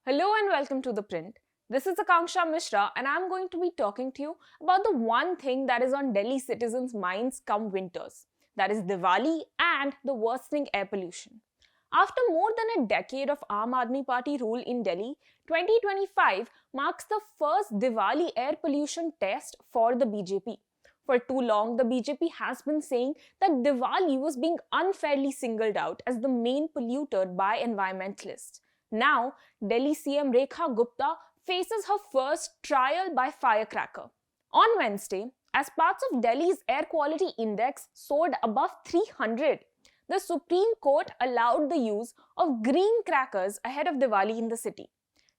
Hello and welcome to The Print. This is Akanksha Mishra and I'm going to be talking to you about the one thing that is on Delhi citizens' minds come winters. That is Diwali and the worsening air pollution. After more than a decade of Aam Aadmi Party rule in Delhi, 2025 marks the first Diwali air pollution test for the BJP. For too long, the BJP has been saying that Diwali was being unfairly singled out as the main polluter by environmentalists. Now, Delhi CM Rekha Gupta faces her first trial by firecracker. On Wednesday, as parts of Delhi's air quality index soared above 300, the Supreme Court allowed the use of green crackers ahead of Diwali in the city.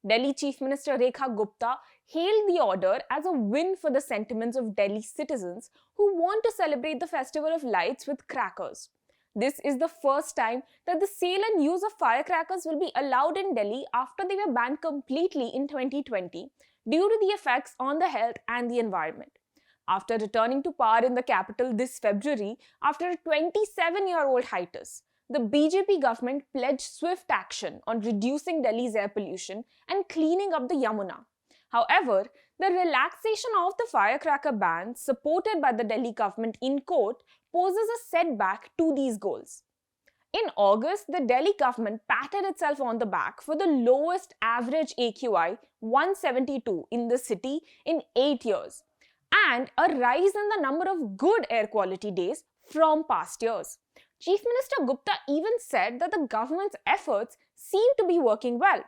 Delhi Chief Minister Rekha Gupta hailed the order as a win for the sentiments of Delhi citizens who want to celebrate the festival of lights with crackers. This is the first time that the sale and use of firecrackers will be allowed in Delhi after they were banned completely in 2020 due to the effects on the health and the environment. After returning to power in the capital this February, after a 27-year-old hiatus, the BJP government pledged swift action on reducing Delhi's air pollution and cleaning up the Yamuna. However, the relaxation of the firecracker ban, supported by the Delhi government in court, poses a setback to these goals. In August, the Delhi government patted itself on the back for the lowest average AQI, 172, in the city in 8 years, and a rise in the number of good air quality days from past years. Chief Minister Gupta even said that the government's efforts seem to be working well.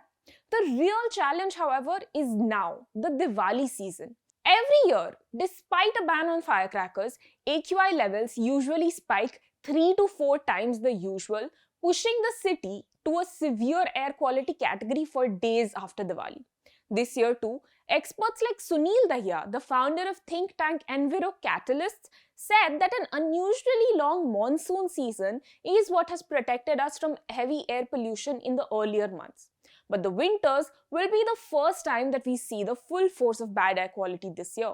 The real challenge, however, is now, the Diwali season. Every year, despite a ban on firecrackers, AQI levels usually spike 3 to 4 times the usual, pushing the city to a severe air quality category for days after Diwali. This year too, experts like Sunil Dahiya, the founder of think tank Enviro Catalysts, said that an unusually long monsoon season is what has protected us from heavy air pollution in the earlier months. But the winters will be the first time that we see the full force of bad air quality this year.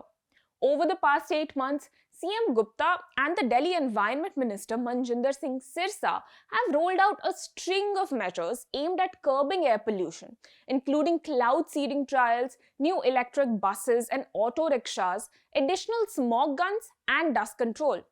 Over the past 8 months, CM Gupta and the Delhi Environment Minister Manjinder Singh Sirsa have rolled out a string of measures aimed at curbing air pollution, including cloud seeding trials, new electric buses and auto rickshaws, additional smog guns and dust control.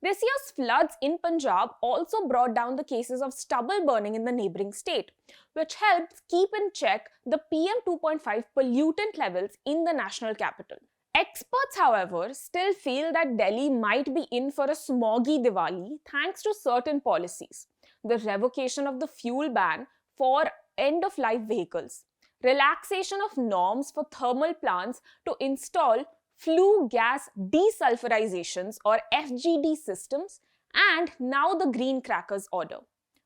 This year's floods in Punjab also brought down the cases of stubble burning in the neighbouring state, which helped keep in check the PM 2.5 pollutant levels in the national capital. Experts, however, still feel that Delhi might be in for a smoggy Diwali thanks to certain policies. The revocation of the fuel ban for end-of-life vehicles, relaxation of norms for thermal plants to install flue gas desulfurizations or FGD systems, and now the green crackers order.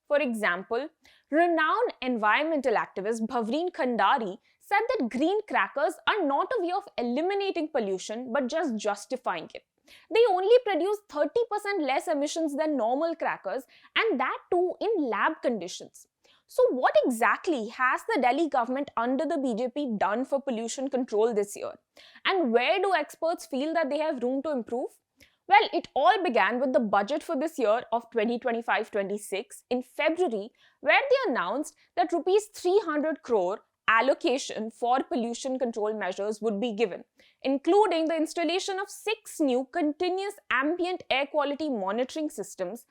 For example, renowned environmental activist Bhavreen Khandari said that green crackers are not a way of eliminating pollution but just justifying it. They only produce 30% less emissions than normal crackers, and that too in lab conditions. So what exactly has the Delhi government under the BJP done for pollution control this year? And where do experts feel that they have room to improve? Well, it all began with the budget for this year of 2025-26 in February, where they announced that Rs 300 crore allocation for pollution control measures would be given, including the installation of 6 new continuous ambient air quality monitoring systems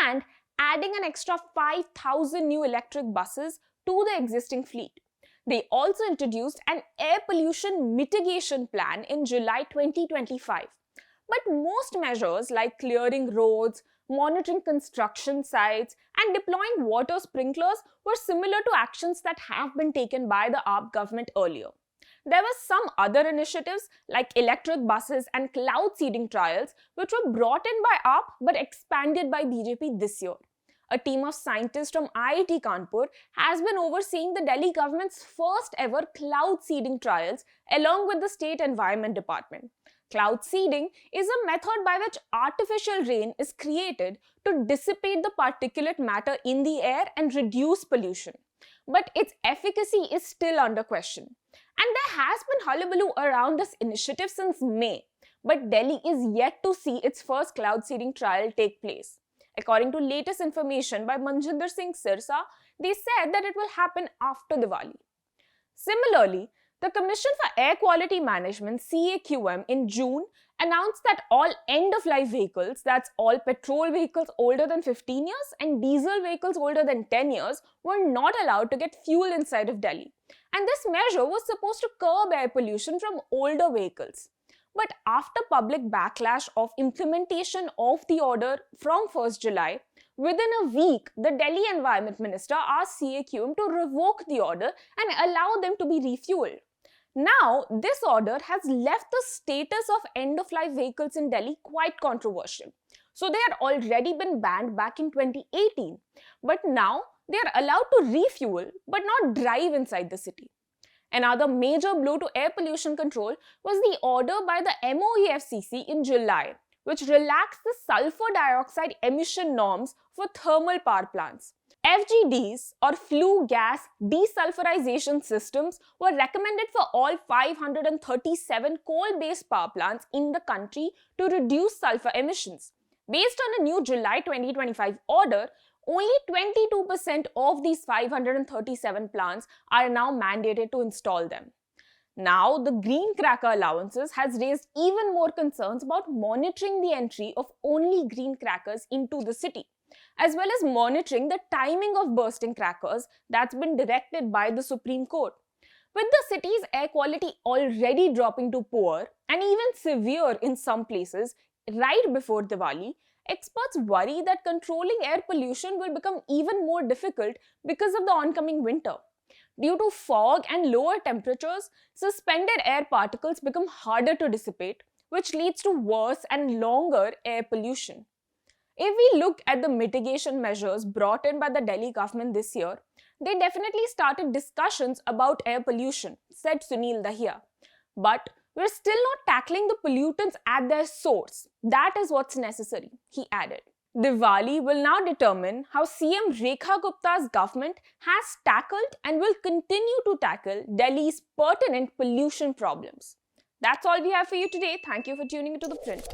and adding an extra 5,000 new electric buses to the existing fleet. They also introduced an air pollution mitigation plan in July 2025. But most measures like clearing roads, monitoring construction sites, and deploying water sprinklers were similar to actions that have been taken by the AAP government earlier. There were some other initiatives like electric buses and cloud seeding trials which were brought in by AAP but expanded by BJP this year. A team of scientists from IIT Kanpur has been overseeing the Delhi government's first ever cloud seeding trials along with the State Environment Department. Cloud seeding is a method by which artificial rain is created to dissipate the particulate matter in the air and reduce pollution. But its efficacy is still under question. And there has been hullabaloo around this initiative since May, but Delhi is yet to see its first cloud seeding trial take place. According to latest information by Manjinder Singh Sirsa, they said that it will happen after Diwali. Similarly, the Commission for Air Quality Management (CAQM) in June announced that all end-of-life vehicles, that's all petrol vehicles older than 15 years and diesel vehicles older than 10 years, were not allowed to get fuel inside of Delhi. And this measure was supposed to curb air pollution from older vehicles. But after public backlash of implementation of the order from 1st July, within a week, the Delhi Environment Minister asked CAQM to revoke the order and allow them to be refueled. Now, this order has left the status of end-of-life vehicles in Delhi quite controversial. So they had already been banned back in 2018, but now they are allowed to refuel but not drive inside the city. Another major blow to air pollution control was the order by the MOEFCC in July, which relaxed the sulfur dioxide emission norms for thermal power plants. FGDs, or flue gas desulfurization systems, were recommended for all 537 coal-based power plants in the country to reduce sulfur emissions. Based on a new July 2025 order, only 22% of these 537 plants are now mandated to install them. Now, the green cracker allowances has raised even more concerns about monitoring the entry of only green crackers into the city, as well as monitoring the timing of bursting crackers that's been directed by the Supreme Court. With the city's air quality already dropping to poor and even severe in some places right before Diwali, experts worry that controlling air pollution will become even more difficult because of the oncoming winter. Due to fog and lower temperatures, suspended air particles become harder to dissipate, which leads to worse and longer air pollution. If we look at the mitigation measures brought in by the Delhi government this year, they definitely started discussions about air pollution, said Sunil Dahiya. But we're still not tackling the pollutants at their source. That is what's necessary, he added. Diwali will now determine how CM Rekha Gupta's government has tackled and will continue to tackle Delhi's pertinent pollution problems. That's all we have for you today. Thank you for tuning into The Print.